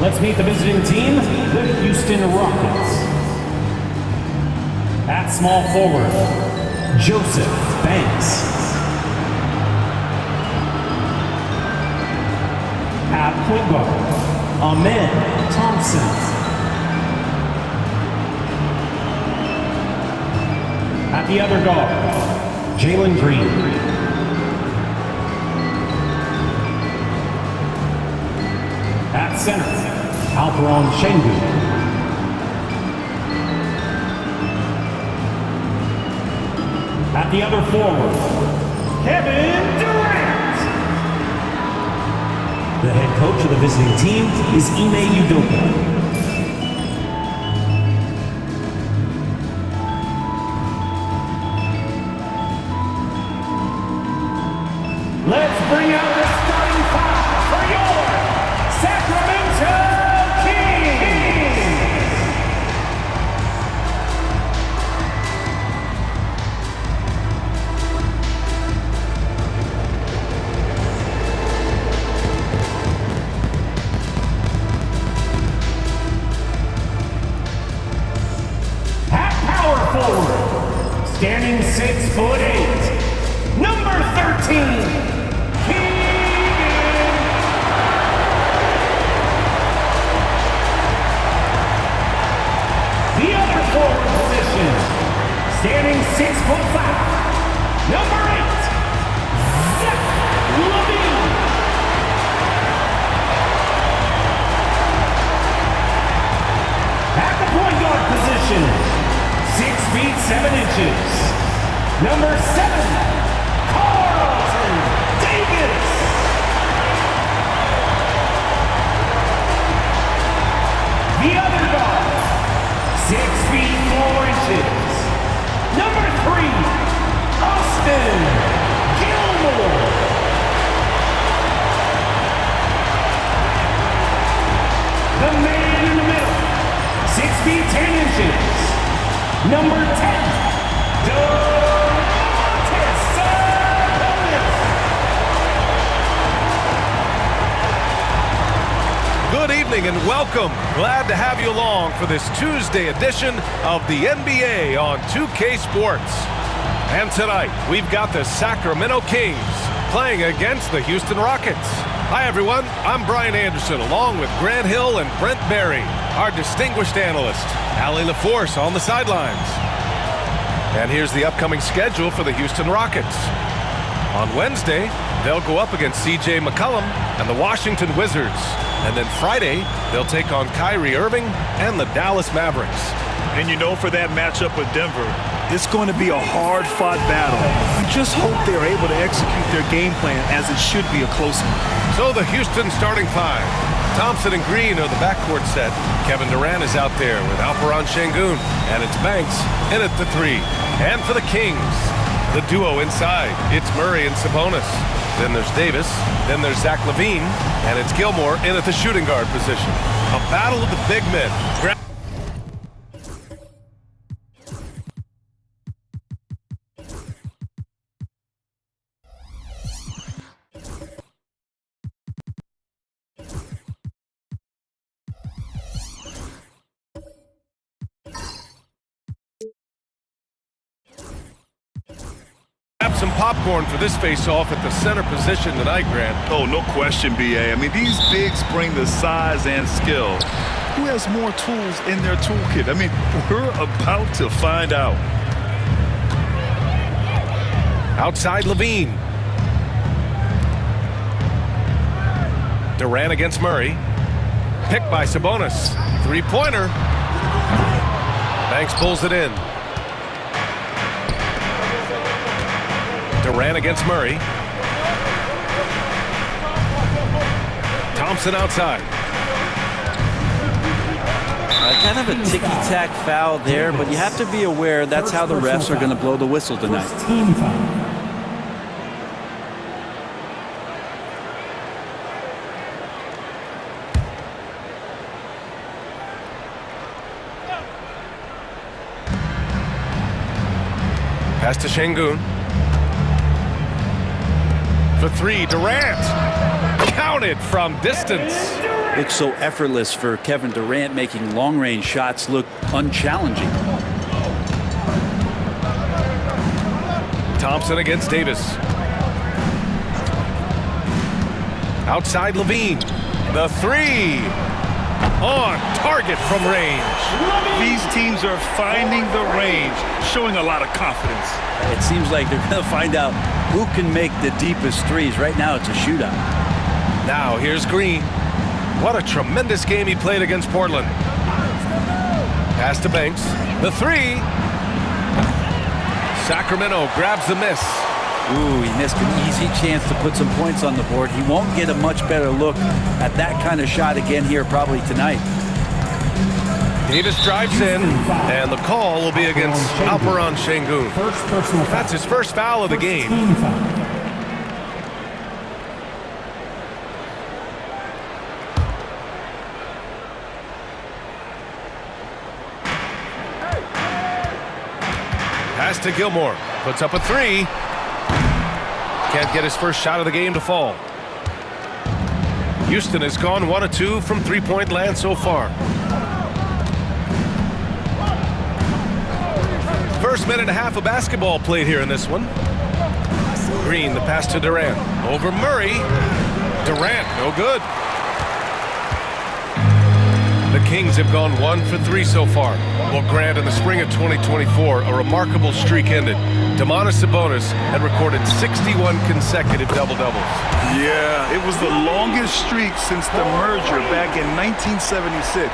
Let's meet the visiting team, the Houston Rockets. At small forward, Joseph Banks. At point guard, Ahmed Thompson. At the other guard, Jalen Green. At center, Alperon Şengün. At the other forward, Kevin Durant. The head coach of the visiting team is Ime Udoka. Let's bring out the starting five for your Sacramento Kings! At power forward, standing 6'8", number 13. Forward position, standing 6'5", number 8, Zach LaVine. At the point guard position, 6 feet 7 inches, number 7, Carlton Davis. The other guard, 6 feet 4 inches, number 3, Austin Gilmore. The man in the middle, 6 feet 10 inches, number 10, Domantas Sabonis. Good evening and welcome. Glad to have you along for this Tuesday edition of the NBA on 2K Sports. And tonight, we've got the Sacramento Kings playing against the Houston Rockets. Hi everyone, I'm Brian Anderson along with Grant Hill and Brent Berry, our distinguished analyst, Allie LaForce on the sidelines. And here's the upcoming schedule for the Houston Rockets. On Wednesday, they'll go up against CJ McCollum and the Washington Wizards. And then Friday, they'll take on Kyrie Irving and the Dallas Mavericks. And you know, for that matchup with Denver, it's going to be a hard-fought battle. You just hope they're able to execute their game plan as it should be a close one. So the Houston starting five. Thompson and Green are the backcourt set. Kevin Durant is out there with Alperon Şengün. And it's Banks in at the 3. And for the Kings, the duo inside, it's Murray and Sabonis. Then there's Davis, then there's Zach LaVine, and it's Gilmore in at the shooting guard position. A battle of the big men. Some popcorn for this face-off at the center position tonight, Grant. Oh, no question, B.A. I mean, these bigs bring the size and skill. Who has more tools in their toolkit? I mean, we're about to find out. Outside LaVine. Durant against Murray. Picked by Sabonis. Three-pointer. Banks pulls it in. Durant against Murray. Thompson outside. Kind of a ticky-tack foul there, but you have to be aware that's how the refs are going to blow the whistle tonight. Team foul. Pass to Şengün. For 3, Durant. Count it from distance. Looks so effortless for Kevin Durant, making long-range shots look unchallenging. Thompson against Davis. Outside Levine. The three. On target from range. These teams are finding the range, showing a lot of confidence. It seems like they're going to find out who can make the deepest threes. Right now, it's a shootout. Now here's Green. What a tremendous game he played against Portland. Pass to Banks. The three. Sacramento grabs the miss. Ooh, he missed an easy chance to put some points on the board. He won't get a much better look at that kind of shot again here probably tonight. Davis drives in, and the call will be against Alperen Şengün. That's his first foul of the game. Pass to Gilmore. Puts up a three. Can't get his first shot of the game to fall. Houston has gone 1 of 2 from three-point land so far. First minute and a half of basketball played here in this one. Green, the pass to Durant. Over Murray. Durant, no good. The Kings have gone 1 for 3 so far. Well, Grant, in the spring of 2024, a remarkable streak ended. Domantas Sabonis had recorded 61 consecutive double-doubles. Yeah, it was the longest streak since the merger back in 1976.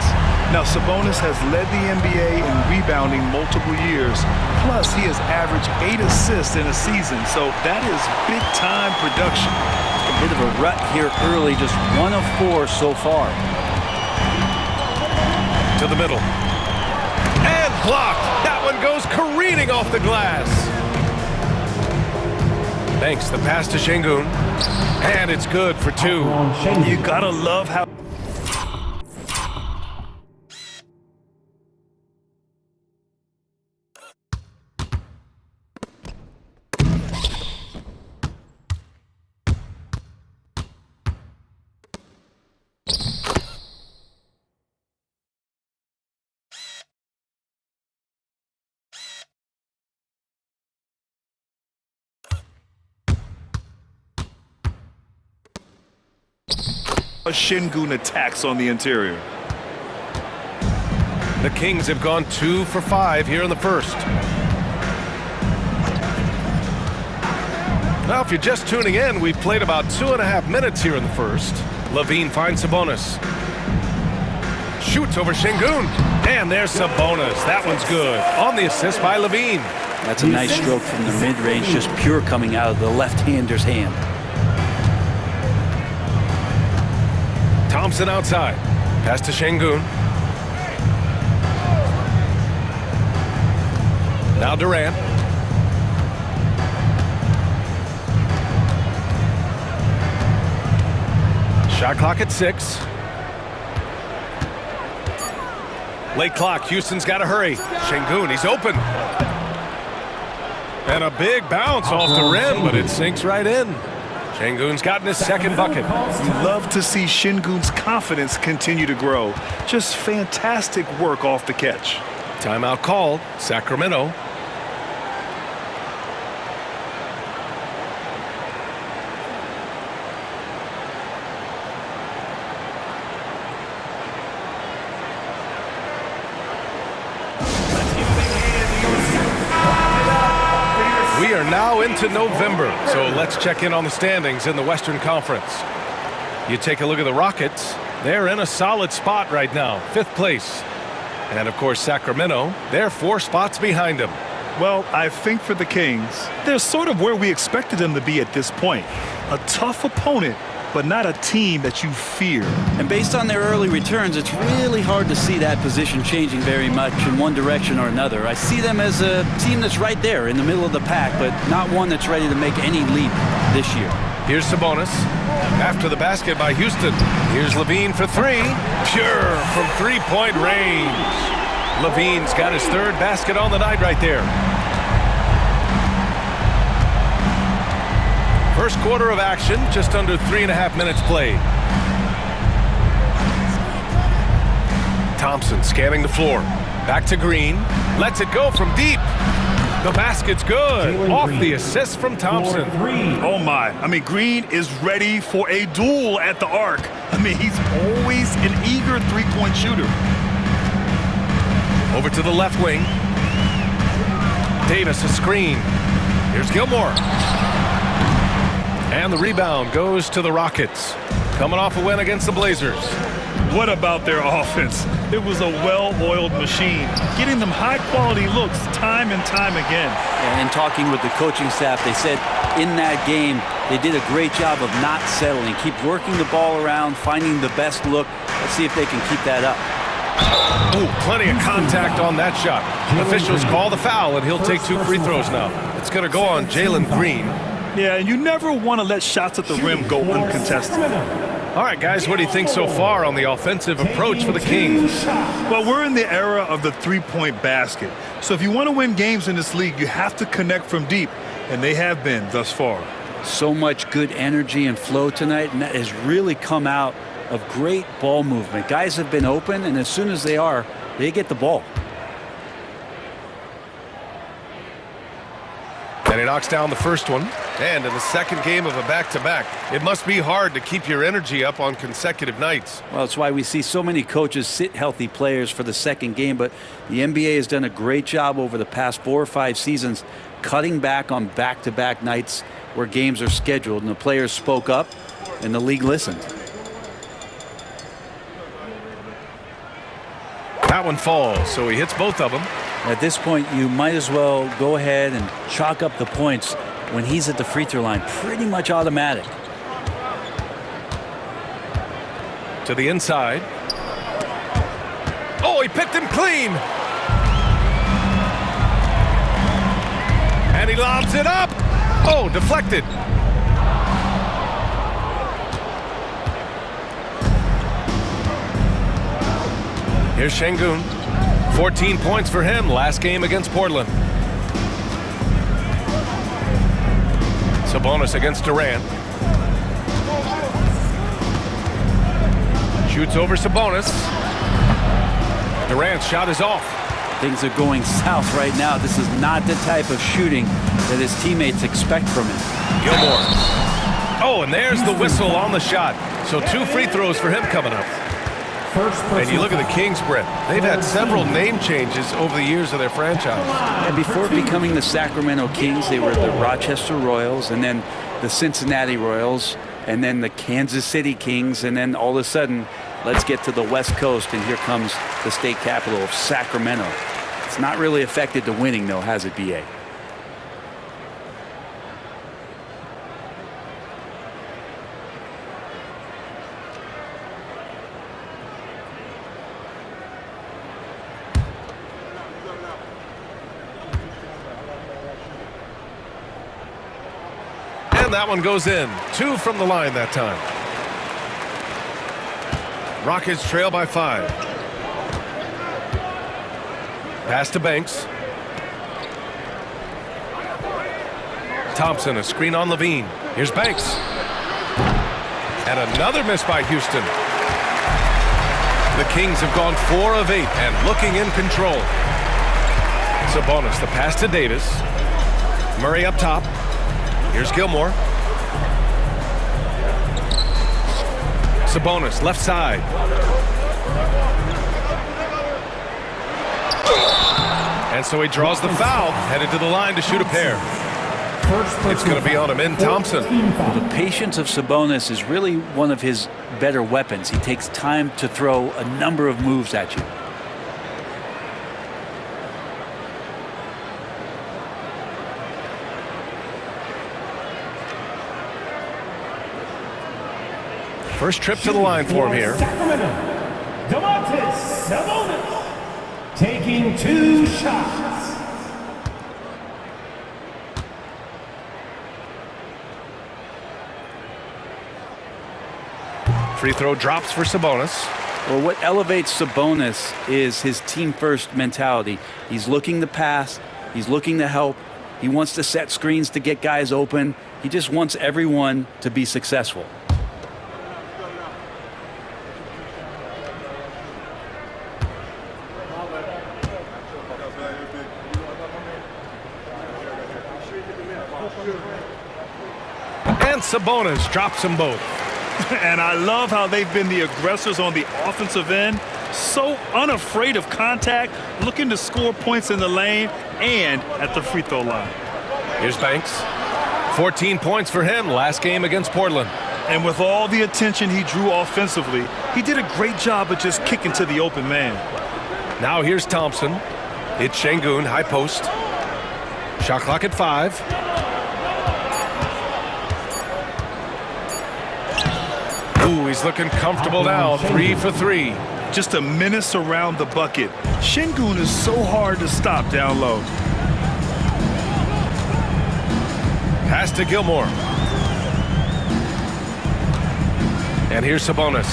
Now, Sabonis has led the NBA in rebounding multiple years. Plus, he has averaged 8 assists in a season, so that is big-time production. A bit of a rut here early, just 1 of 4 so far. To the middle. And blocked. That one goes careening off the glass. Banks, the pass to Şengün. And it's good for 2. You gotta love how... Şengün attacks on the interior. The Kings have gone 2 for 5 here in the first. Now, if you're just tuning in, we've played about 2.5 minutes here in the first. Levine finds Sabonis. Shoots over Şengün. And there's Sabonis. That one's good. On the assist by Levine. That's a nice stroke from the mid-range, just pure coming out of the left-hander's hand. Thompson outside. Pass to Şengün. Now Durant. Shot clock at 6. Late clock. Houston's got to hurry. Şengün, he's open. And a big bounce off the rim, but it sinks right in. Şengün's gotten his second bucket. You love to see Şengün's confidence continue to grow. Just fantastic work off the catch. Timeout called. Sacramento. We are now into November, so let's check in on the standings in the Western Conference. You take a look at the Rockets. They're in a solid spot right now, 5th place. And, of course, Sacramento, they're 4 spots behind them. Well, I think for the Kings, they're sort of where we expected them to be at this point. A tough opponent, but not a team that you fear. And based on their early returns, it's really hard to see that position changing very much in one direction or another. I see them as a team that's right there in the middle of the pack, but not one that's ready to make any leap this year. Here's Sabonis. After the basket by Houston. Here's Levine for 3. Pure from three-point range. Levine's got his 3rd basket on the night right there. First quarter of action, just under 3.5 minutes played. Thompson scanning the floor. Back to Green. Lets it go from deep. The basket's good. Off the assist from Thompson. Oh, my. I mean, Green is ready for a duel at the arc. I mean, he's always an eager three-point shooter. Over to the left wing. Davis, a screen. Here's Gilmore. And the rebound goes to the Rockets. Coming off a win against the Blazers. What about their offense? It was a well-oiled machine, getting them high-quality looks time and time again. And talking with the coaching staff, they said in that game they did a great job of not settling. Keep working the ball around, finding the best look. Let's see if they can keep that up. Ooh, plenty of contact on that shot. Officials call the foul, and he'll take 2 free throws now. It's going to go on Jalen Green. Yeah, and you never want to let shots at the rim go uncontested. All right, guys, what do you think so far on the offensive approach for the Kings? Well, we're in the era of the three-point basket. So if you want to win games in this league, you have to connect from deep, and they have been thus far. So much good energy and flow tonight, and that has really come out of great ball movement. Guys have been open, and as soon as they are, they get the ball. And he knocks down the first one. And in the second game of a back-to-back, it must be hard to keep your energy up on consecutive nights. Well, that's why we see so many coaches sit healthy players for the second game, but the NBA has done a great job over the past 4 or 5 seasons cutting back on back-to-back nights where games are scheduled, and the players spoke up, and the league listened. That one falls, so he hits both of them. At this point, you might as well go ahead and chalk up the points when he's at the free throw line. Pretty much automatic. To the inside. Oh, he picked him clean. And he lobs it up. Oh, deflected. Here's Şengün. 14 points for him last game against Portland. Sabonis against Durant. Shoots over Sabonis. Durant's shot is off. Things are going south right now. This is not the type of shooting that his teammates expect from him. Gilmore. Oh, and there's the whistle on the shot. So 2 free throws for him coming up. And you look at the Kings, Brett. They've had several name changes over the years of their franchise. And before becoming the Sacramento Kings, they were the Rochester Royals, and then the Cincinnati Royals, and then the Kansas City Kings, and then all of a sudden, let's get to the West Coast, and here comes the state capital of Sacramento. It's not really affected the winning, though, has it, B.A.? And that one goes in. 2 from the line that time. Rockets trail by 5. Pass to Banks. Thompson, a screen on Levine. Here's Banks. And another miss by Houston. The Kings have gone 4 of 8 and looking in control. Sabonis, the pass to Davis. Murray up top. Here's Gilmore. Sabonis, left side. And so he draws the foul, headed to the line to shoot a pair. It's going to be on him in Thompson. The patience of Sabonis is really one of his better weapons. He takes time to throw a number of moves at you. First trip to the line for him here. Sacramento, Sabonis taking 2 shots. Free throw drops for Sabonis. Well, what elevates Sabonis is his team-first mentality. He's looking to pass. He's looking to help. He wants to set screens to get guys open. He just wants everyone to be successful. And Sabonis drops them both. And I love how they've been the aggressors on the offensive end. So unafraid of contact, looking to score points in the lane and at the free throw line. Here's Banks. 14 points for him last game against Portland. And with all the attention he drew offensively, he did a great job of just kicking to the open man. Now here's Thompson. It's Şengün, high post. Shot clock at 5. Ooh, he's looking comfortable now. 3 for 3. Just a menace around the bucket. Şengün is so hard to stop down low. Pass to Gilmore. And here's Sabonis.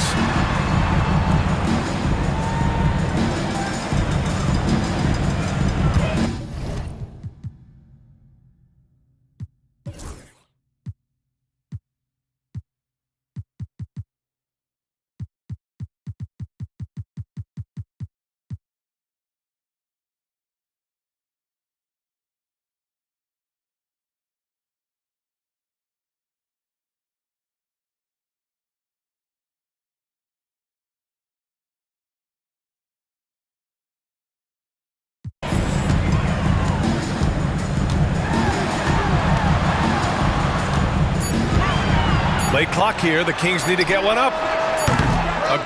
Late clock here. The Kings need to get one up.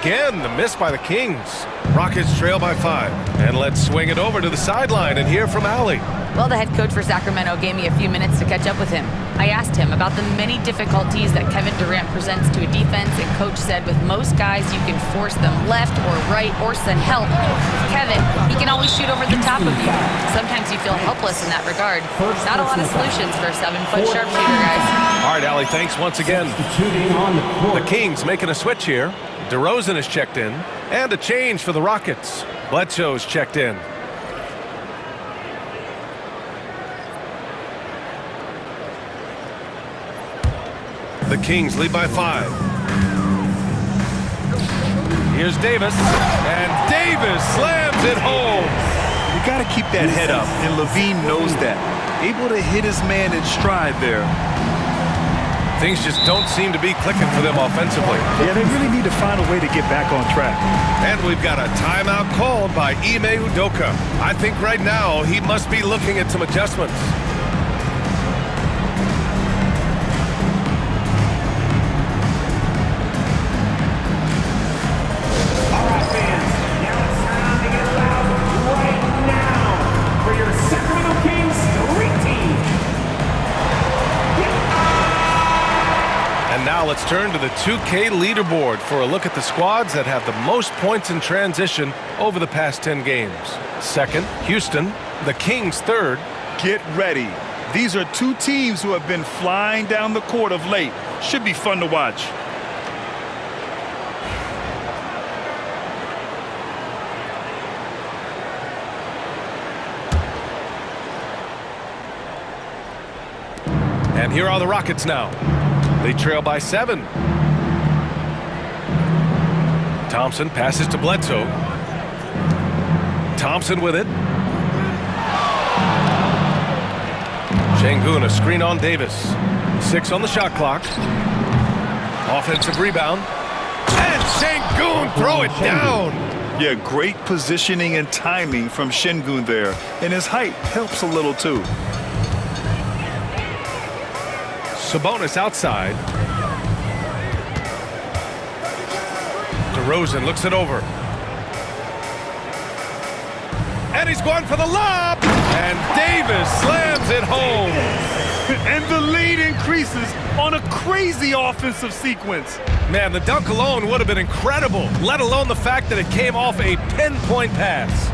Again, the miss by the Kings. Rockets trail by 5. And let's swing it over to the sideline and hear from Allie. Well, the head coach for Sacramento gave me a few minutes to catch up with him. I asked him about the many difficulties that Kevin Durant presents to a defense, and coach said with most guys you can force them left or right or send help. Kevin, he can always shoot over the top of you. Sometimes you feel helpless in that regard. Not a lot of solutions for a 7-foot sharpshooter, guys. All right, Allie, thanks once again. The Kings making a switch here. DeRozan is checked in. And a change for the Rockets. Bledsoe's checked in. The Kings lead by 5. Here's Davis. And Davis slams it home. You got to keep that head up, and Levine knows that. Able to hit his man in stride there. Things just don't seem to be clicking for them offensively. Yeah, they really need to find a way to get back on track. And we've got a timeout called by Ime Udoka. I think right now he must be looking at some adjustments. All right, fans, now it's time to get loud right now for your Sacramento Kings Street Team. And now let's turn to the 2K leaderboard for a look at the squads that have the most points in transition over the past 10 games. Second, Houston. The Kings third. Get ready. These are two teams who have been flying down the court of late. Should be fun to watch. And here are the Rockets now. They trail by 7. Thompson passes to Bledsoe. Thompson with it. Şengün, a screen on Davis. 6 on the shot clock. Offensive rebound. And Şengün throw it down. Yeah, great positioning and timing from Şengün there. And his height helps a little too. Sabonis outside. DeRozan looks it over. And he's going for the lob. And Davis slams it home. And the lead increases on a crazy offensive sequence. Man, the dunk alone would have been incredible, let alone the fact that it came off a pinpoint pass.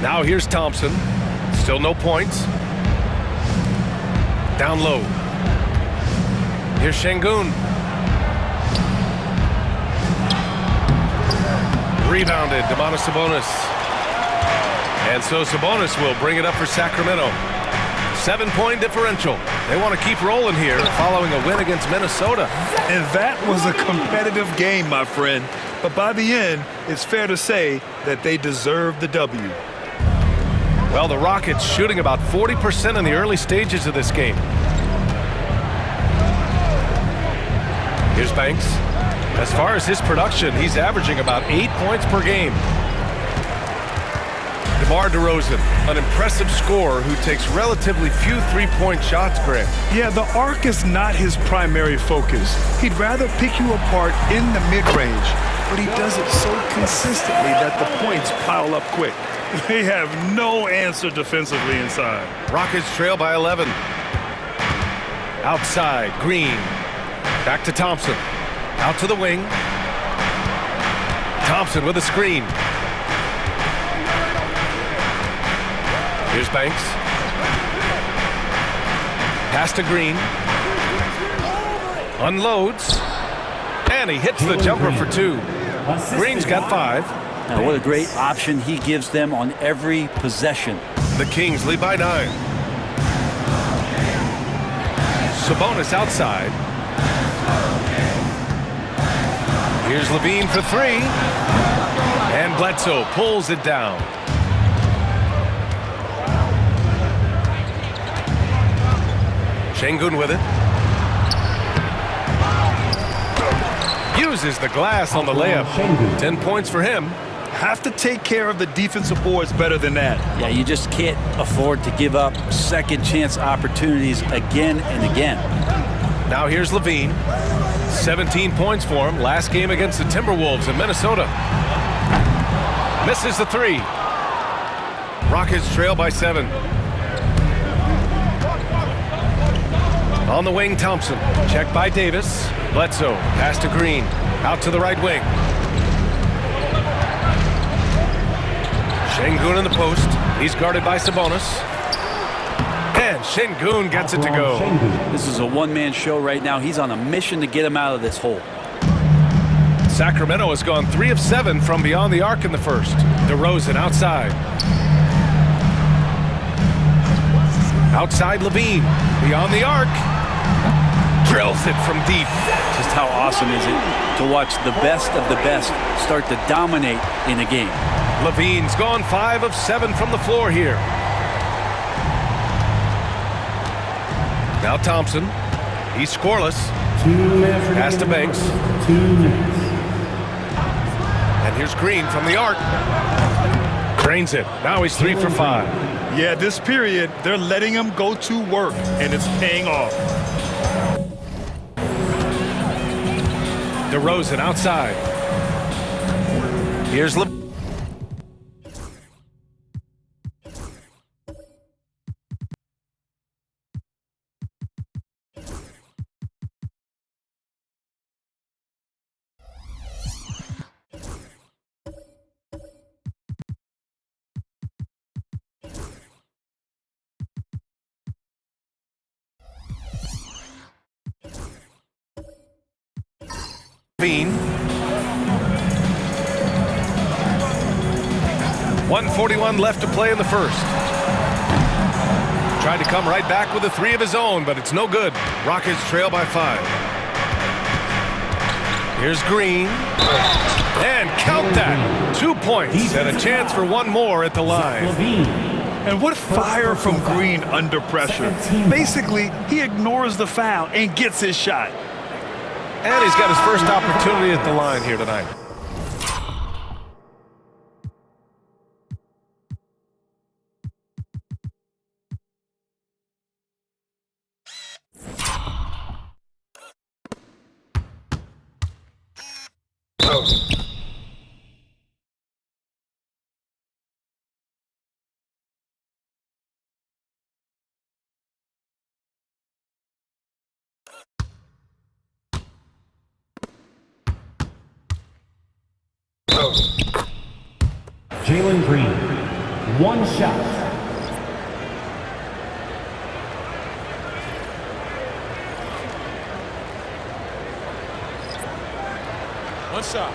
Now here's Thompson. Still no points. Down low. Here's Şengün. Rebounded, Sabonis. And so Sabonis will bring it up for Sacramento. 7-point differential. They want to keep rolling here following a win against Minnesota. And that was a competitive game, my friend. But by the end, it's fair to say that they deserved the W. Well, the Rockets shooting about 40% in the early stages of this game. Here's Banks. As far as his production, he's averaging about 8 points per game. DeMar DeRozan, an impressive scorer who takes relatively few three-point shots, Grant. Yeah, the arc is not his primary focus. He'd rather pick you apart in the mid-range, but he does it so consistently that the points pile up quick. They have no answer defensively inside. Rockets trail by 11. Outside, Green. Back to Thompson. Out to the wing. Thompson with a screen. Here's Banks. Pass to Green. Unloads. And he hits the jumper for 2. Green's got 5. Now, what a great option he gives them on every possession. The Kings lead by 9. Sabonis outside. Here's Levine for 3. And Bledsoe pulls it down. Şengün with it. Uses the glass on the layup. 10 points for him. Have to take care of the defensive boards better than that. Yeah, you just can't afford to give up second chance opportunities again and again. Now here's Levine. 17 points for him. Last game against the Timberwolves in Minnesota. Misses the 3. Rockets trail by 7. On the wing, Thompson. Checked by Davis. Bledsoe. Pass to Green. Out to the right wing. Şengün in the post. He's guarded by Sabonis. And Şengün gets it to go. This is a one-man show right now. He's on a mission to get him out of this hole. Sacramento has gone 3 of 7 from beyond the arc in the first. DeRozan outside. Outside Levine. Beyond the arc. Drills it from deep. Just how awesome is it to watch the best of the best start to dominate in a game. Levine's gone 5 of 7 from the floor here. Now Thompson. He's scoreless. Pass to Banks. 2 minutes. And here's Green from the arc. Drains it. Now he's 3 for 5. Yeah, this period, they're letting him go to work, and it's paying off. DeRozan outside. Here's Levine. Levine. 1:41 left to play in the first. Tried to come right back with a 3 of his own, but it's no good. Rockets trail by 5. Here's Green. And count that. 2 points and a chance for one more at the line. And what fire from Green under pressure. Basically, he ignores the foul and gets his shot. And he's got his first opportunity at the line here tonight. Jalen Green, 1 shot. One shot.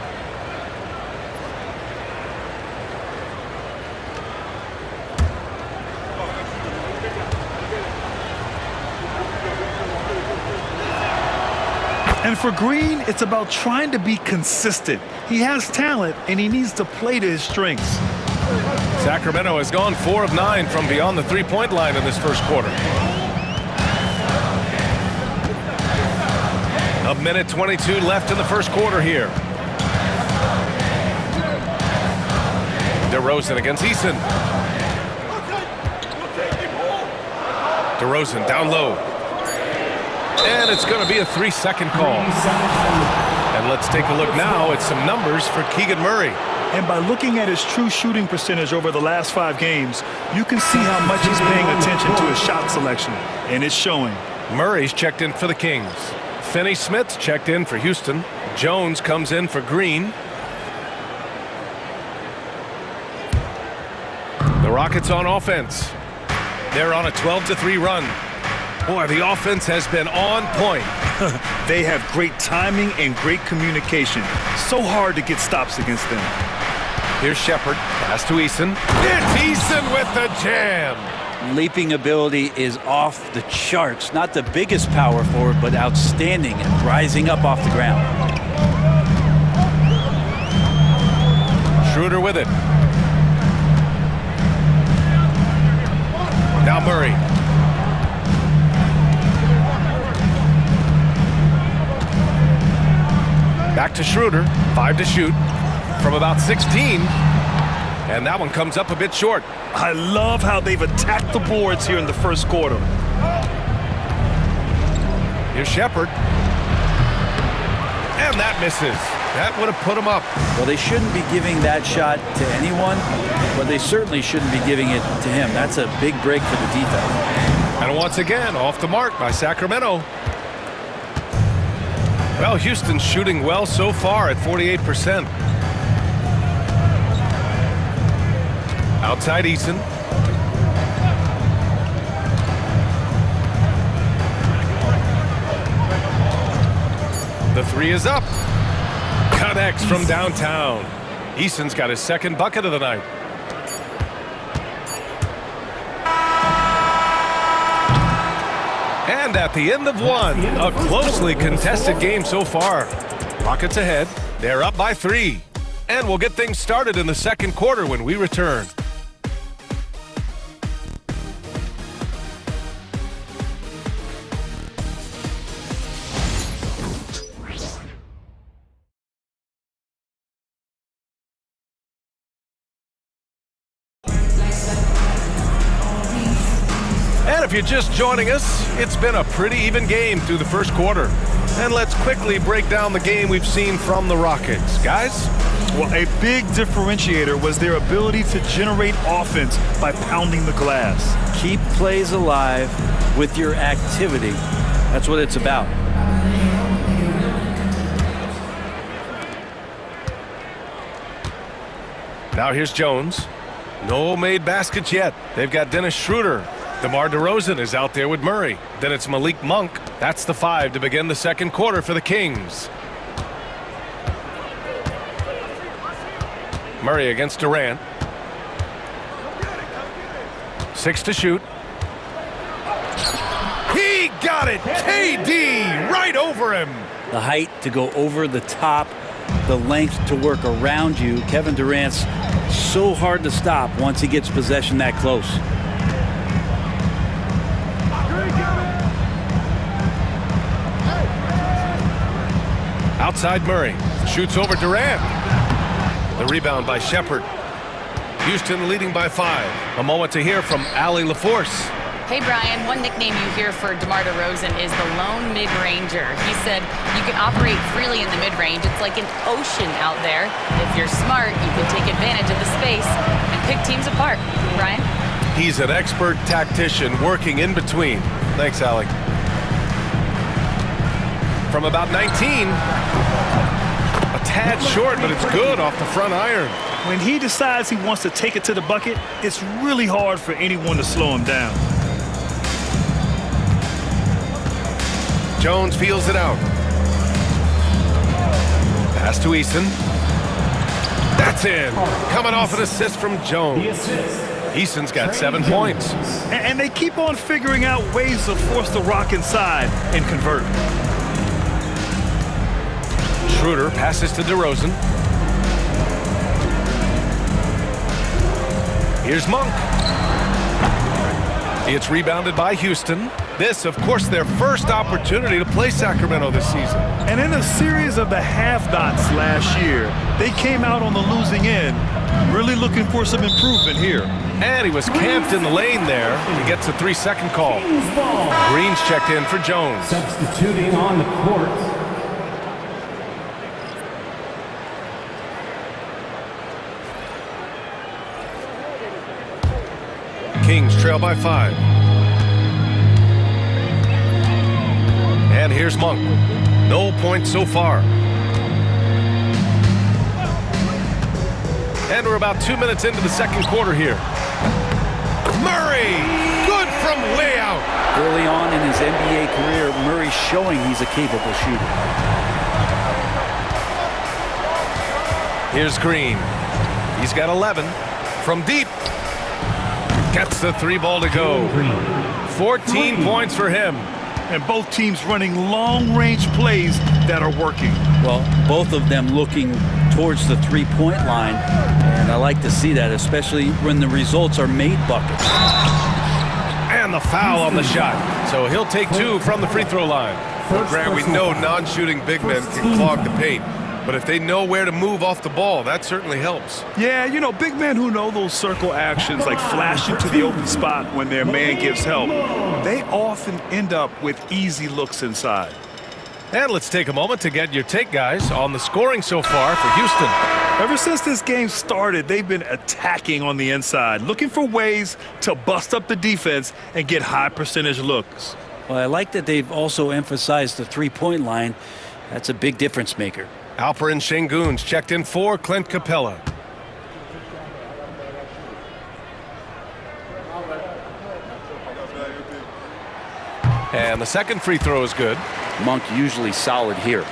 And for Green, it's about trying to be consistent. He has talent, and he needs to play to his strengths. Sacramento has gone 4 of 9 from beyond the three-point line in this first quarter. A minute 22 left in the first quarter here. DeRozan against Eason. DeRozan down low. And it's going to be a 3-second call. And let's take a look now at some numbers for Keegan Murray. And by looking at his true shooting percentage over the last 5 games, you can see how much he's paying attention to his shot selection, and it's showing. Murray's checked in for the Kings. Finney-Smith's checked in for Houston. Jones comes in for Green. The Rockets on offense. They're on a 12-3 run. Boy, the offense has been on point. They have great timing and great communication. So hard to get stops against them. Here's Shepard. Pass to Eason. It's Eason with the jam. Leaping ability is off the charts. Not the biggest power forward, but outstanding and rising up off the ground. Schroeder with it. Now Murray. Back to Schroeder. 5 to shoot from about 16. And that one comes up a bit short. I love how they've attacked the boards here in the first quarter. Here's Shepard. And that misses. That would have put him up. Well, they shouldn't be giving that shot to anyone, but they certainly shouldn't be giving it to him. That's a big break for the defense. And once again, off the mark by Sacramento. Well, Houston's shooting well so far at 48%. Outside Eason. The 3 is up. Connects from downtown. Eason's got his second bucket of the night. And at the end of one, a closely contested game so far. Rockets ahead. They're up by 3. And we'll get things started in the second quarter when we return. And if you're just joining us, it's been a pretty even game through the first quarter. And let's quickly break down the game we've seen from the Rockets. Guys? Well, a big differentiator was their ability to generate offense by pounding the glass. Keep plays alive with your activity. That's what it's about. Now here's Jones. No made baskets yet. They've got Dennis Schroeder. DeMar DeRozan is out there with Murray. Then it's Malik Monk. That's the 5 to begin the second quarter for the Kings. Murray against Durant. 6 to shoot. He got it! KD right over him! The height to go over the top, the length to work around you. Kevin Durant's so hard to stop once he gets possession that close. Outside Murray. Shoots over Durant. The rebound by Shepard. Houston leading by 5. A moment to hear from Allie LaForce. Hey, Brian, one nickname you hear for DeMar DeRozan is the lone mid-ranger. He said you can operate freely in the mid-range. It's like an ocean out there. If you're smart, you can take advantage of the space and pick teams apart. Brian? He's an expert tactician working in between. Thanks, Allie. From about 19. A tad short, but it's good off the front iron. When he decides he wants to take it to the bucket, it's really hard for anyone to slow him down. Jones feels it out. Pass to Eason. That's in. Coming off an assist from Jones. Eason's got 7 points. And they keep on figuring out ways to force the Rock inside and convert. Schroeder passes to DeRozan. Here's Monk. It's rebounded by Houston. This, of course, their first opportunity to play Sacramento this season. And in a series of the half-dots last year, they came out on the losing end, really looking for some improvement here. And he was camped in the lane there. He gets a 3-second call. Green's checked in for Jones. Substituting on the court. Kings trail by 5. And here's Monk. No points so far. And we're about 2 minutes into the second quarter here. Murray! Good from way out. Early on in his NBA career, Murray's showing he's a capable shooter. Here's Green. He's got 11. From deep. Gets the 3 ball to go. 14 points for him. And both teams running long-range plays that are working. Well, both of them looking towards the three-point line, and I like to see that, especially when the results are made buckets. And the foul on the shot. So he'll take 2 from the free throw line. Grant, we know non-shooting big men can clog the paint. But if they know where to move off the ball, that certainly helps. Yeah, you know, big men who know those circle actions, like flashing to the open spot when their man gives help, they often end up with easy looks inside. And let's take a moment to get your take, guys, on the scoring so far for Houston. Ever since this game started, they've been attacking on the inside, looking for ways to bust up the defense and get high percentage looks. Well, I like that they've also emphasized the three-point line. That's a big difference maker. Alperin Şengün's checked in for Clint Capella. And the second free throw is good. Monk usually solid here.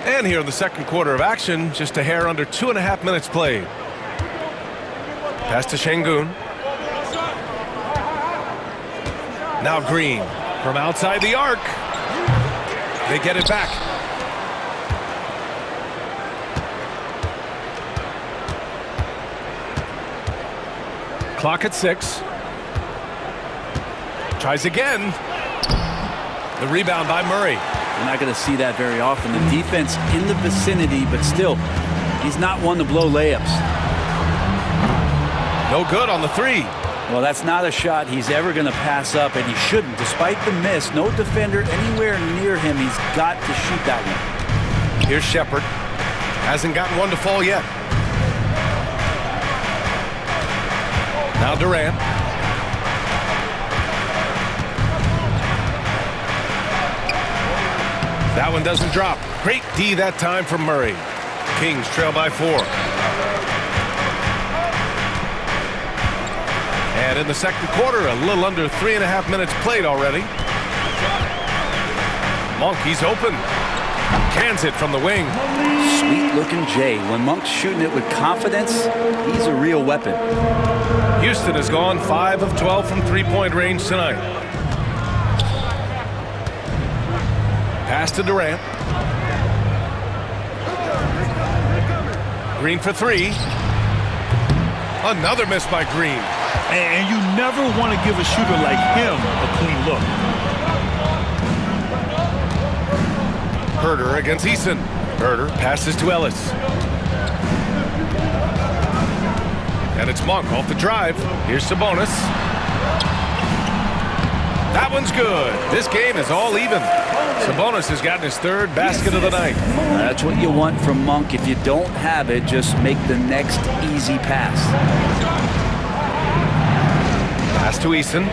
And here in the second quarter of action, just a hair under 2.5 minutes played. Pass to Şengün. Now Green from outside the arc. They get it back. Clock at 6. Tries again. The rebound by Murray. You're not going to see that very often. The defense in the vicinity, but still, he's not one to blow layups. No good on the 3. Well, that's not a shot he's ever going to pass up, and he shouldn't. Despite the miss, no defender anywhere near him. He's got to shoot that one. Here's Shepherd. Hasn't gotten one to fall yet. Now Durant. That one doesn't drop. Great D that time from Murray. Kings trail by 4. And in the second quarter, a little under 3.5 minutes played already. Monk, he's open. Cans it from the wing. Sweet-looking Jay. When Monk's shooting it with confidence, he's a real weapon. Houston has gone 5 of 12 from three-point range tonight. Pass to Durant. Green for 3. Another miss by Green. And you never want to give a shooter like him a clean look. Herder against Eason. Herder passes to Ellis. And it's Monk off the drive. Here's Sabonis. That one's good. This game is all even. Sabonis has gotten his 3rd basket of the night. That's what you want from Monk. If you don't have it, just make the next easy pass. Pass to Eason.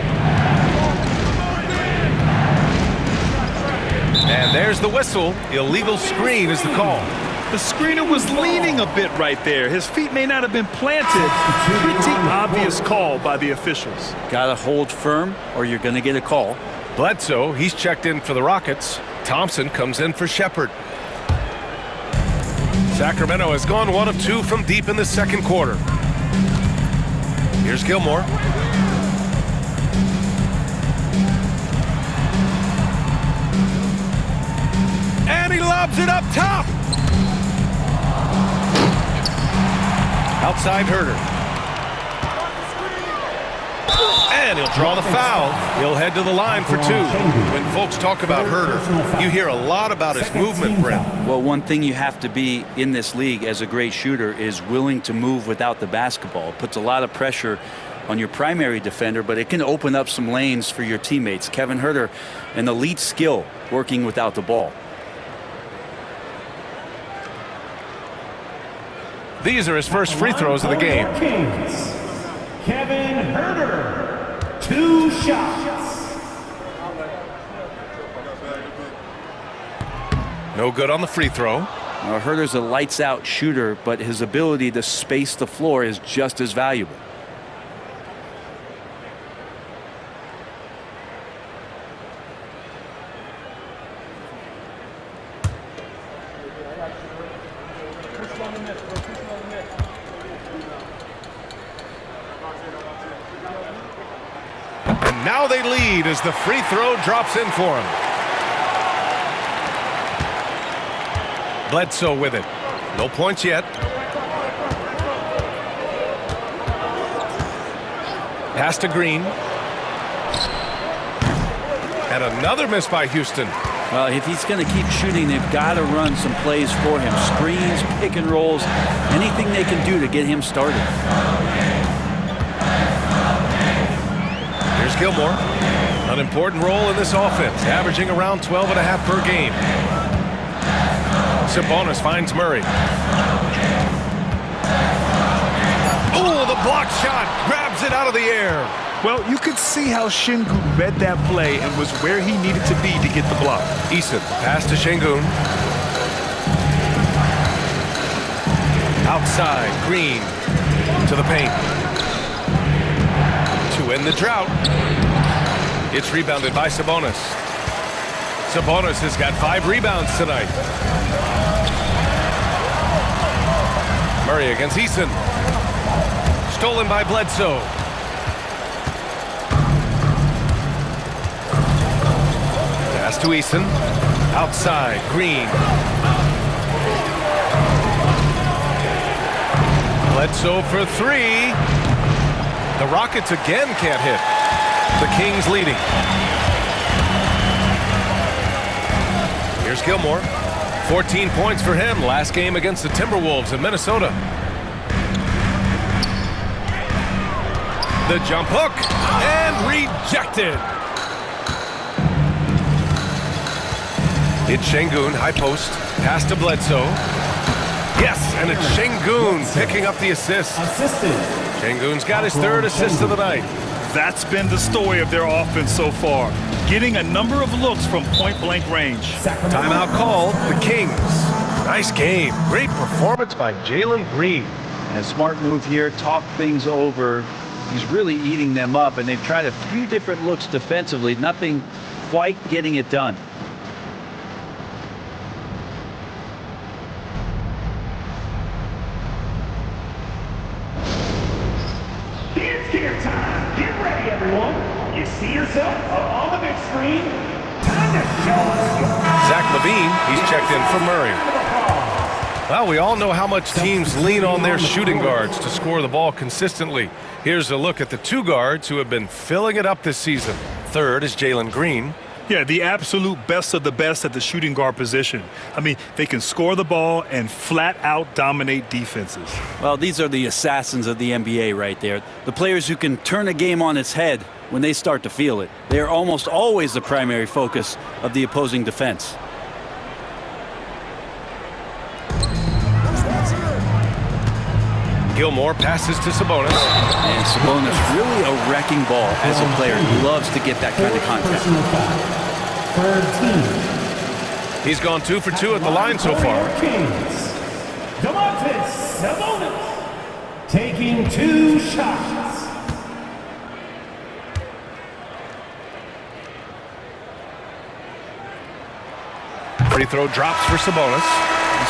And there's the whistle. Illegal screen is the call. The screener was leaning a bit right there. His feet may not have been planted. Pretty obvious call by the officials. Gotta hold firm or you're gonna get a call. Bledsoe, he's checked in for the Rockets. Thompson comes in for Shepherd. Sacramento has gone 1 of 2 from deep in the second quarter. Here's Gilmore. And he loves lobs it up top. Outside Herder. And he'll draw the foul. He'll head to the line for two. When folks talk about Herder, you hear a lot about his movement, Brent. Well, one thing you have to be in this league as a great shooter is willing to move without the basketball. It puts a lot of pressure on your primary defender, but it can open up some lanes for your teammates. Kevin Herder, an elite skill working without the ball. These are his first free throws of the game. Kings, Kevin Herder, 2 shots. No good on the free throw. Now, Herder's a lights-out shooter, but his ability to space the floor is just as valuable. And now they lead as the free throw drops in for him. Bledsoe with it. No points yet. Pass to Green. And another miss by Houston. Well, if he's going to keep shooting, they've got to run some plays for him. Screens, pick and rolls, anything they can do to get him started. Here's Gilmore. An important role in this offense, averaging around 12.5 per game. Sabonis finds Murray. Oh, the block shot. Grabs it out of the air. Well, you could see how Şengün read that play and was where he needed to be to get the block. Eason, pass to Şengün. Outside, Green to the paint. To end the drought. It's rebounded by Sabonis. Sabonis has got 5 rebounds tonight. Murray against Eason. Stolen by Bledsoe. Pass to Eason. Outside, Green. Bledsoe for 3. The Rockets again can't hit. The Kings leading. Here's Gilmore. 14 points for him last game against the Timberwolves in Minnesota. The jump hook and rejected. It's Şengün, high post, pass to Bledsoe. Yes, and it's Şengün picking up the assist. Şengün's got his 3rd assist of the night. That's been the story of their offense so far, getting a number of looks from point-blank range. Timeout called, the Kings. Nice game. Great performance by Jalen Green. And a smart move here, talk things over. He's really eating them up, and they've tried a few different looks defensively. Nothing quite getting it done. It's gear time. Get ready, everyone. You see yourself up on the big screen? Time to show us. Zach LaVine, he's checked in for Murray. Well, we all know how much teams lean on their shooting guards to score the ball consistently. Here's a look at the 2 guards who have been filling it up this season. 3rd is Jalen Green. Yeah, the absolute best of the best at the shooting guard position. I mean, they can score the ball and flat out dominate defenses. Well, these are the assassins of the NBA right there. The players who can turn a game on its head when they start to feel it. They are almost always the primary focus of the opposing defense. Gilmore passes to Sabonis. And Sabonis really a wrecking ball as a player. He loves to get that kind of contact. He's gone 2 for 2 at the line so far. Kings, Sabonis taking 2 shots. Free throw drops for Sabonis.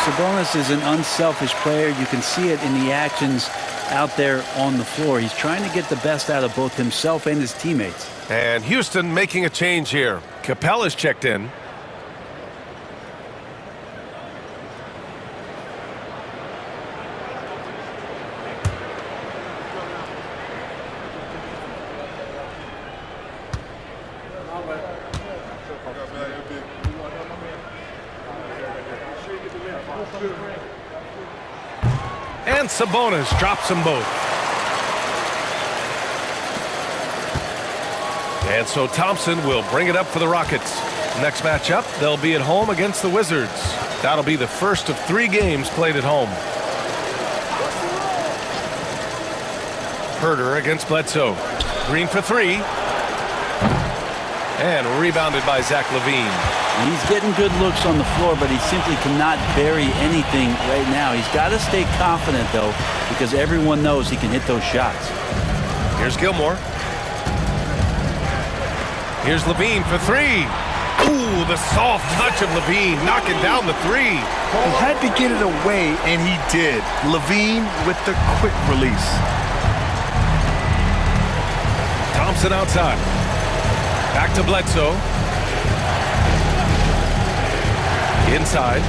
Sabonis is an unselfish player. You can see it in the actions out there on the floor. He's trying to get the best out of both himself and his teammates. And Houston making a change here. Capella's checked in. And Sabonis drops them both. And so Thompson will bring it up for the Rockets. Next matchup, they'll be at home against the Wizards. That'll be the first of 3 games played at home. Herter against Bledsoe. Green for 3. And rebounded by Zach LaVine. He's getting good looks on the floor, but he simply cannot bury anything right now. He's got to stay confident, though, because everyone knows he can hit those shots. Here's Gilmore. Here's LaVine for 3. Ooh, the soft touch of LaVine knocking down the 3. He had to get it away, and he did. LaVine with the quick release. Thompson outside. Back to Bledsoe. Inside.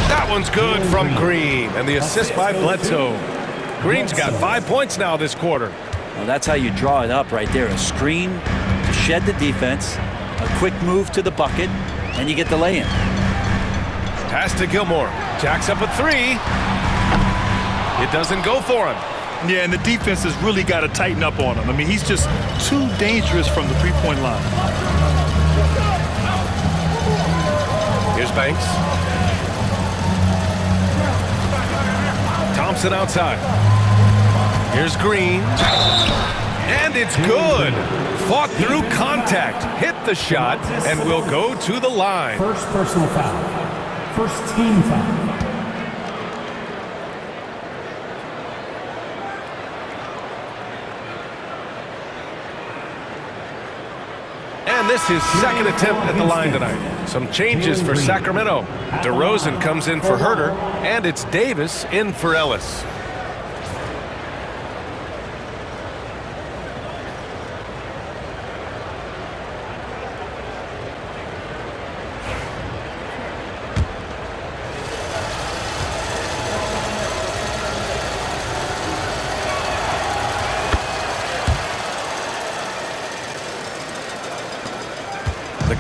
That one's good from Green. And the assist by Bledsoe. Green's got 5 points now this quarter. Well, that's how you draw it up right there. A screen to shed the defense, a quick move to the bucket, and you get the lay-in. Pass to Gilmore. Jacks up a 3. It doesn't go for him. Yeah, and the defense has really got to tighten up on him. I mean, he's just too dangerous from the three-point line. Here's Banks. Thompson outside. Here's Green. And it's good. Fought through contact. Hit the shot and will go to the line. First personal foul. First team foul. And this is second attempt at the line tonight. Some changes for Sacramento. DeRozan comes in for Herter, and it's Davis in for Ellis.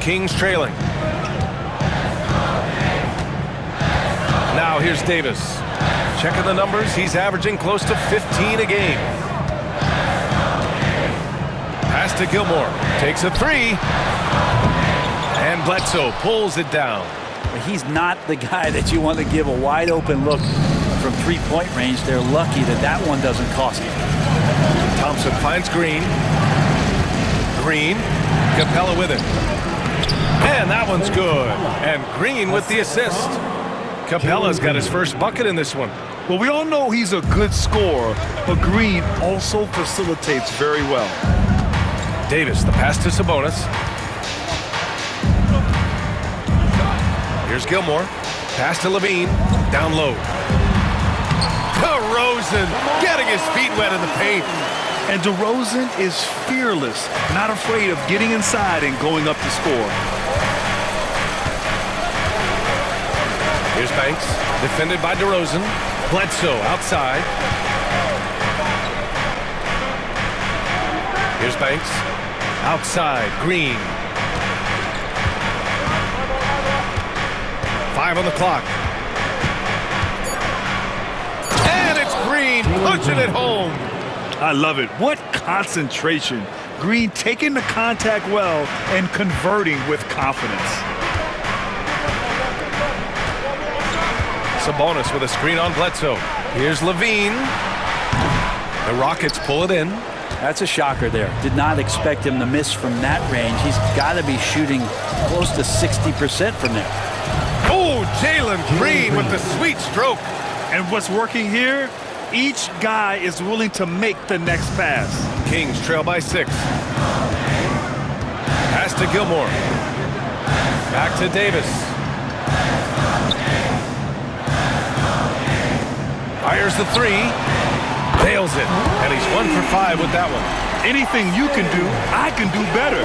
Kings trailing. Now here's Davis. Checking the numbers, he's averaging close to 15 a game. Pass to Gilmore. Takes a 3. And Bledsoe pulls it down. He's not the guy that you want to give a wide open look from three-point range. They're lucky that that one doesn't cost him. Thompson finds Green. Green. Capella with it. And that one's good. And Green with the assist. Capella's got his first bucket in this one. Well, we all know he's a good scorer, but Green also facilitates very well. Davis, the pass to Sabonis. Here's Gilmore. Pass to LaVine. Down low. DeRozan getting his feet wet in the paint. And DeRozan is fearless, not afraid of getting inside and going up to score. Here's Banks, defended by DeRozan. Bledsoe outside. Here's Banks. Outside, Green. 5 on the clock. And it's Green punching it home. I love it. What concentration. Green taking the contact well and converting with confidence. Sabonis with a screen on Bledsoe. Here's LaVine. The Rockets pull it in. That's a shocker there. Did not expect him to miss from that range. He's got to be shooting close to 60% from there. Oh, Jalen Green with the sweet stroke. And what's working here? Each guy is willing to make the next pass. Kings trail by 6. Pass to Gilmore. Back to Davis. Fires the 3. Nails it. And he's 1 for 5 with that one. Anything you can do, I can do better.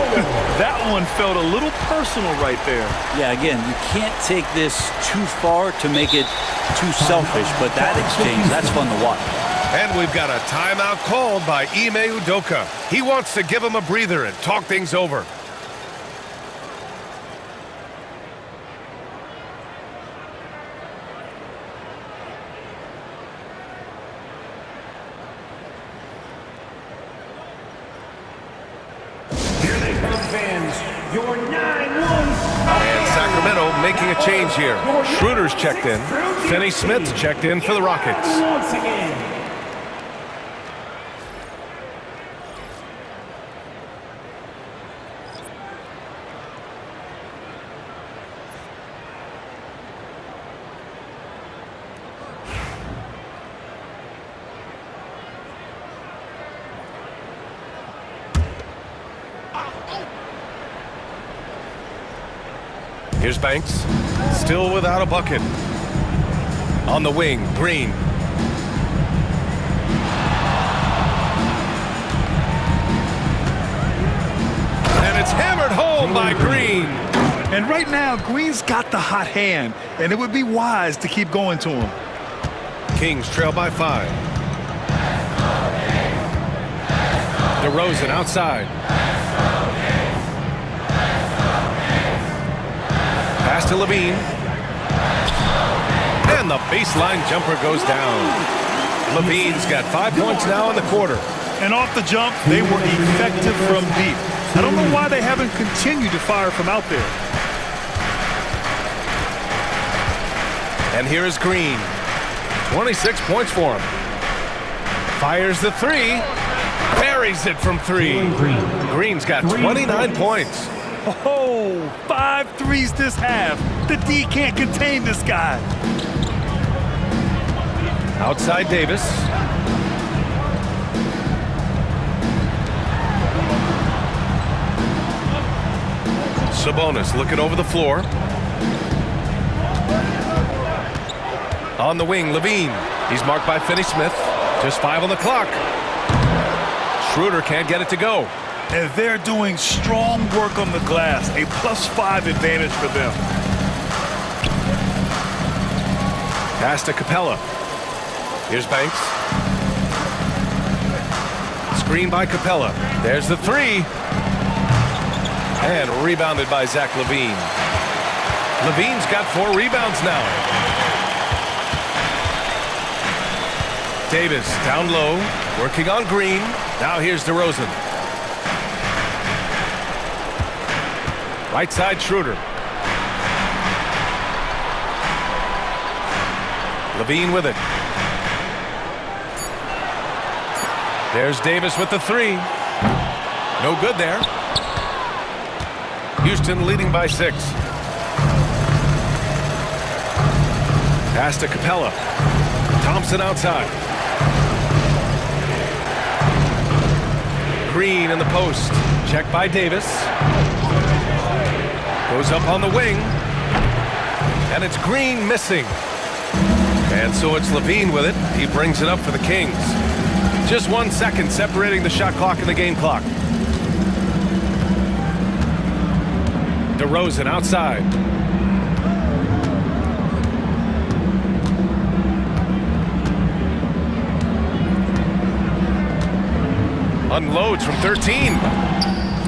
That one felt a little personal right there. Yeah, again, you can't take this too far to make it too selfish, but that exchange, that's fun to watch. And we've got a timeout called by Ime Udoka. He wants to give him a breather and talk things over. fans, your 9-1. And Sacramento making a change here. Schroeder's checked in. Finney Smith checked in for the Rockets. Once again. Here's Banks, still without a bucket. On the wing, Green. And it's hammered home by Green. And right now, Green's got the hot hand, and it would be wise to keep going to him. Kings trail by 5. DeRozan outside. Pass to Levine. And the baseline jumper goes down. Levine's got 5 points now in the quarter. And off the jump, they were effective from deep. I don't know why they haven't continued to fire from out there. And here is Green. 26 points for him. Fires the 3. Buries it from 3. Green's got 29 points. Oh, 5 threes this half. The D can't contain this guy. Outside Davis. Sabonis looking over the floor. On the wing, Levine. He's marked by Finney Smith. Just 5 on the clock. Schroeder can't get it to go. And they're doing strong work on the glass. A +5 advantage for them. Pass to Capella. Here's Banks. Screen by Capella. There's the 3. And rebounded by Zach Levine. Levine's got 4 rebounds now. Davis down low, working on Green. Now here's DeRozan. Right side Schroeder. Levine with it. There's Davis with the 3. No good there. Houston leading by 6. Pass to Capella. Thompson outside. Green in the post. Check by Davis. Goes up on the wing. And it's Green missing. And so it's Levine with it. He brings it up for the Kings. Just 1 second separating the shot clock and the game clock. DeRozan outside. Unloads from 13.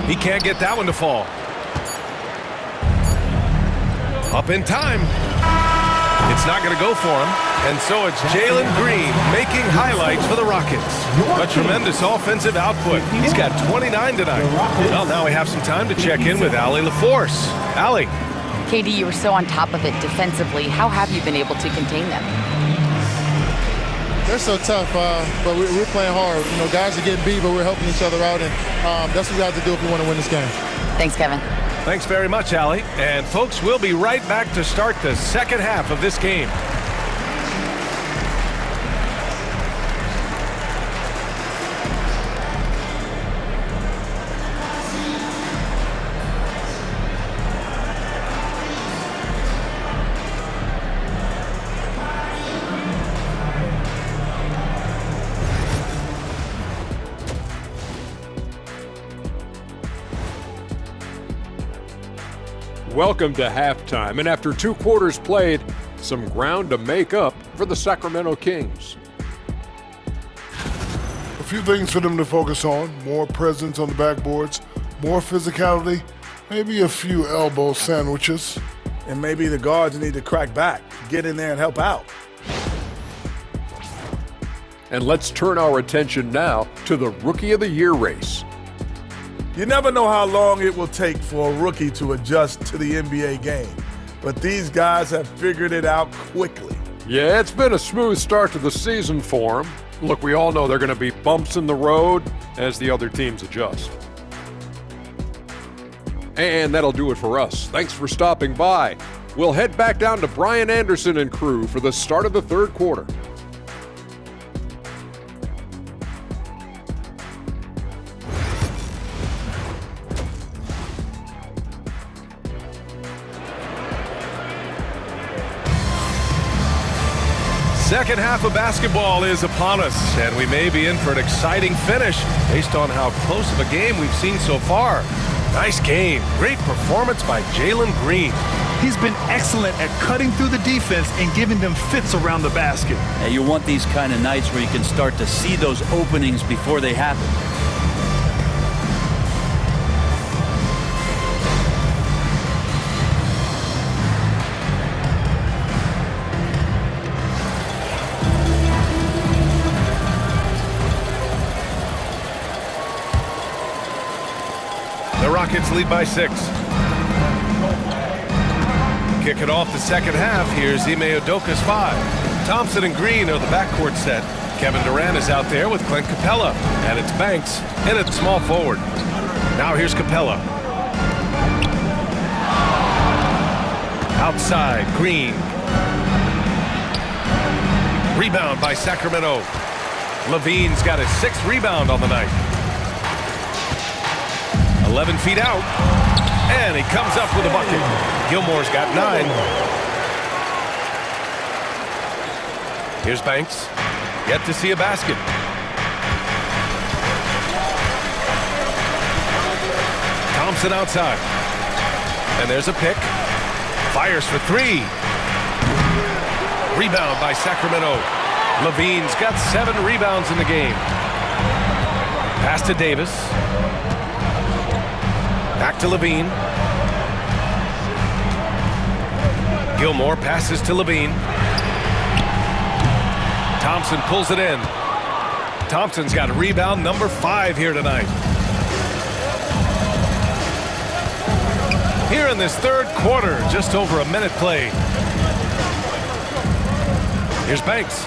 He can't get that one to fall. Up in time. It's not going to go for him. And so it's Jalen Green making highlights for the Rockets. A tremendous offensive output. He's got 29 tonight. Well, now we have some time to check in with Allie LaForce. Allie. KD, you were so on top of it defensively. How have you been able to contain them? They're so tough, but we're playing hard. You know, guys are getting beat, but we're helping each other out, and that's what we have to do if we want to win this game. Thanks, Kevin. Thanks very much, Allie. And folks, we'll be right back to start the second half of this game. Welcome to halftime, and after 2 quarters played, some ground to make up for the Sacramento Kings. A few things for them to focus on: more presence on the backboards, more physicality, maybe a few elbow sandwiches. And maybe the guards need to crack back, get in there and help out. And let's turn our attention now to the Rookie of the Year race. You never know how long it will take for a rookie to adjust to the NBA game, but these guys have figured it out quickly. Yeah, it's been a smooth start to the season for them. Look, we all know they're going to be bumps in the road as the other teams adjust. And that'll do it for us. Thanks for stopping by. We'll head back down to Brian Anderson and crew for the start of the third quarter. Second half of basketball is upon us, and we may be in for an exciting finish based on how close of a game we've seen so far. Nice game. Great performance by Jalen Green. He's been excellent at cutting through the defense and giving them fits around the basket. Yeah, you want these kind of nights where you can start to see those openings before they happen. The Rockets lead by 6. Kicking off the second half, here's Ime Udoka's 5. Thompson and Green are the backcourt set. Kevin Durant is out there with Clint Capella, and it's Banks in at small forward. Now here's Capella. Outside, Green. Rebound by Sacramento. Levine's got his 6th rebound on the night. 11 feet out, and he comes up with a bucket. Gilmore's got 9. Here's Banks, yet to see a basket. Thompson outside, and there's a pick. Fires for 3. Rebound by Sacramento. Levine's got 7 rebounds in the game. Pass to Davis. Back to Levine. Gilmore passes to Levine. Thompson pulls it in. Thompson's got rebound number 5 here tonight. Here in this third quarter, just over a minute played. Here's Banks.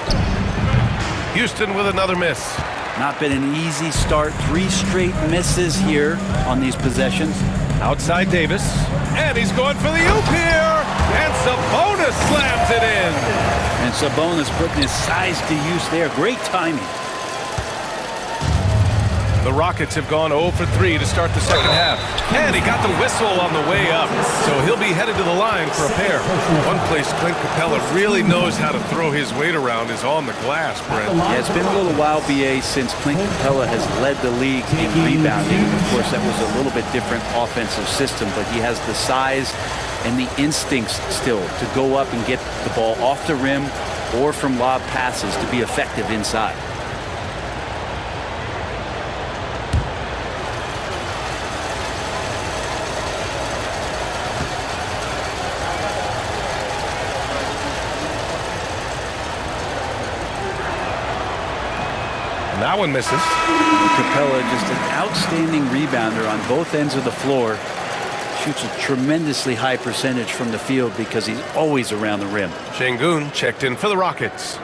Houston with another miss. Not been an easy start. 3 straight misses here on these possessions. Outside Davis, and he's going for the oop here, and Sabonis slams it in. And Sabonis putting his size to use there. Great timing. The Rockets have gone 0 for 3 to start the second half. And he got the whistle on the way up, so he'll be headed to the line for a pair. One place Clint Capella really knows how to throw his weight around is on the glass, Brent. Yeah, it's been a little while, BA, since Clint Capella has led the league in rebounding. Of course, that was a little bit different offensive system, but he has the size and the instincts still to go up and get the ball off the rim or from lob passes to be effective inside. That one misses. Capella, just an outstanding rebounder on both ends of the floor. Shoots a tremendously high percentage from the field because he's always around the rim. Şengün checked in for the Rockets.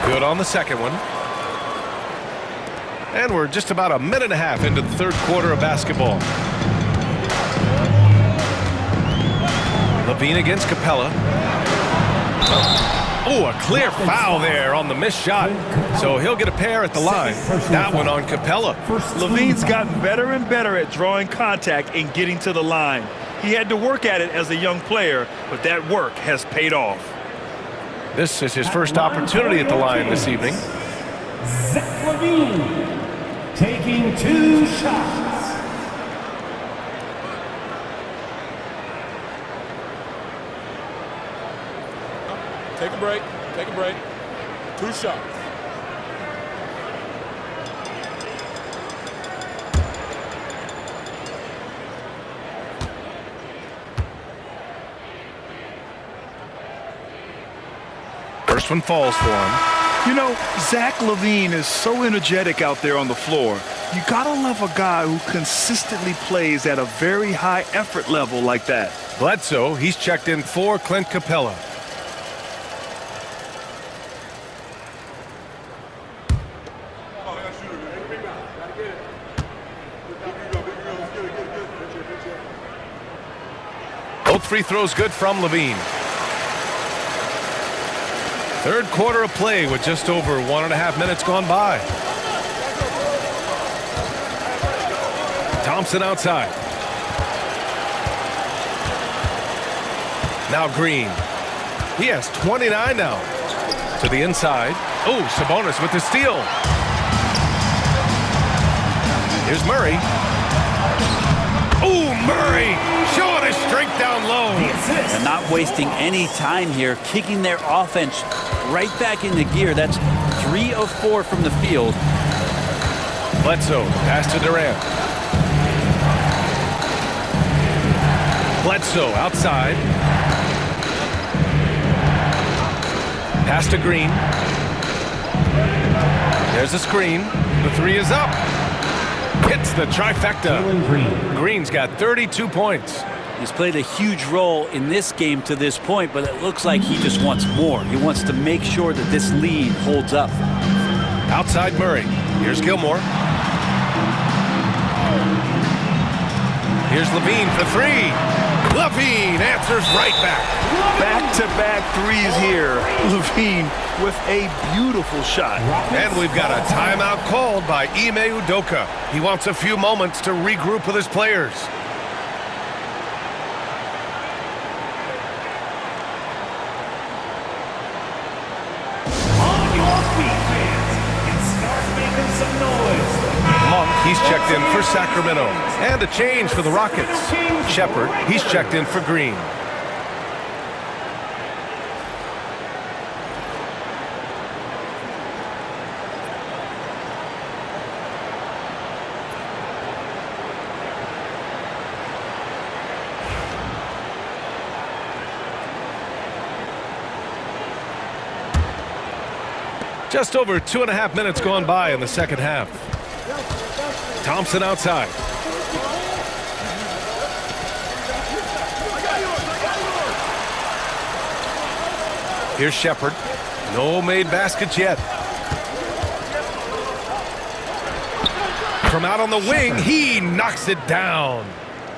Good on the second one. And we're just about a minute and a half into the third quarter of basketball. Levine against Capella. Oh, a clear foul there on the missed shot. So he'll get a pair at the line. That one on Capella. Levine's gotten better and better at drawing contact and getting to the line. He had to work at it as a young player, but that work has paid off. This is his first opportunity at the line this evening. Zach Levine taking 2 shots. Take a break. Take a break. 2 shots. First one falls for him. You know, Zach LaVine is so energetic out there on the floor. You gotta love a guy who consistently plays at a very high effort level like that. Bledsoe, he's checked in for Clint Capella. Both free throws good from LaVine. Third quarter of play with just over 1.5 minutes gone by. Thompson outside. Now Green. He has 29 now. To the inside. Oh, Sabonis with the steal. Here's Murray. Oh, Murray showing his strength down low. And not wasting any time here, kicking their offense right back into gear. That's 3 of 4 from the field. Bledsoe, pass to Durant. Bledsoe outside. Pass to Green. There's a screen. The 3 is up. Hits the trifecta. Green's got 32 points. He's played a huge role in this game to this point, but it looks like he just wants more. He wants to make sure that this lead holds up. Outside Murray. Here's Gilmore. Here's LaVine for 3. LaVine answers right back. Back-to-back threes here. LaVine with a beautiful shot. And we've got a timeout called by Ime Udoka. He wants a few moments to regroup with his players. On your feet, fans, and start making some noise. Monk, he's checked in for Sacramento. And a change for the Rockets. Shepard, he's checked in for Green. Just over 2.5 minutes gone by in the second half. Thompson outside. Here's Shepard. No made baskets yet. From out on the wing, he knocks it down.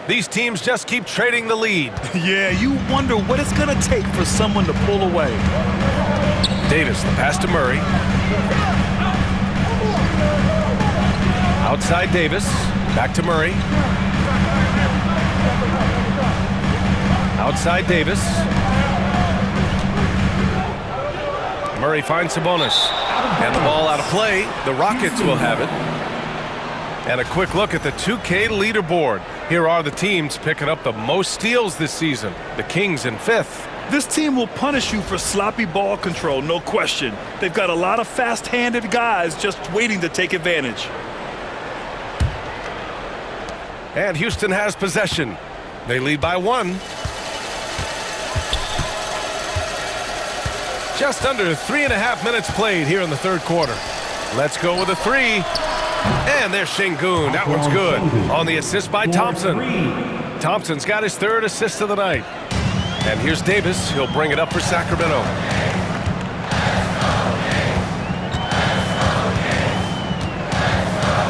These teams just keep trading the lead. Yeah, you wonder what it's going to take for someone to pull away. Davis, the pass to Murray. Outside Davis. Back to Murray. Outside Davis. Murray finds Sabonis. And the ball out of play. The Rockets will have it. And a quick look at the 2K leaderboard. Here are the teams picking up the most steals this season. The Kings in 5th. This team will punish you for sloppy ball control, no question. They've got a lot of fast-handed guys just waiting to take advantage. And Houston has possession. They lead by 1. Just under 3.5 minutes played here in the third quarter. Let's go with a 3. And there's Şengün. That one's good. On the assist by Thompson. Thompson's got his 3rd assist of the night. And here's Davis. He'll bring it up for Sacramento.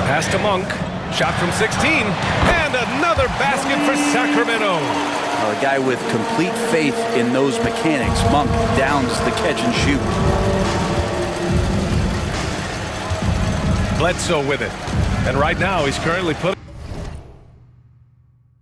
Pass to Monk. Shot from 16. And another basket for Sacramento. A guy with complete faith in those mechanics. Monk downs the catch and shoot. Bledsoe with it. And right now he's currently put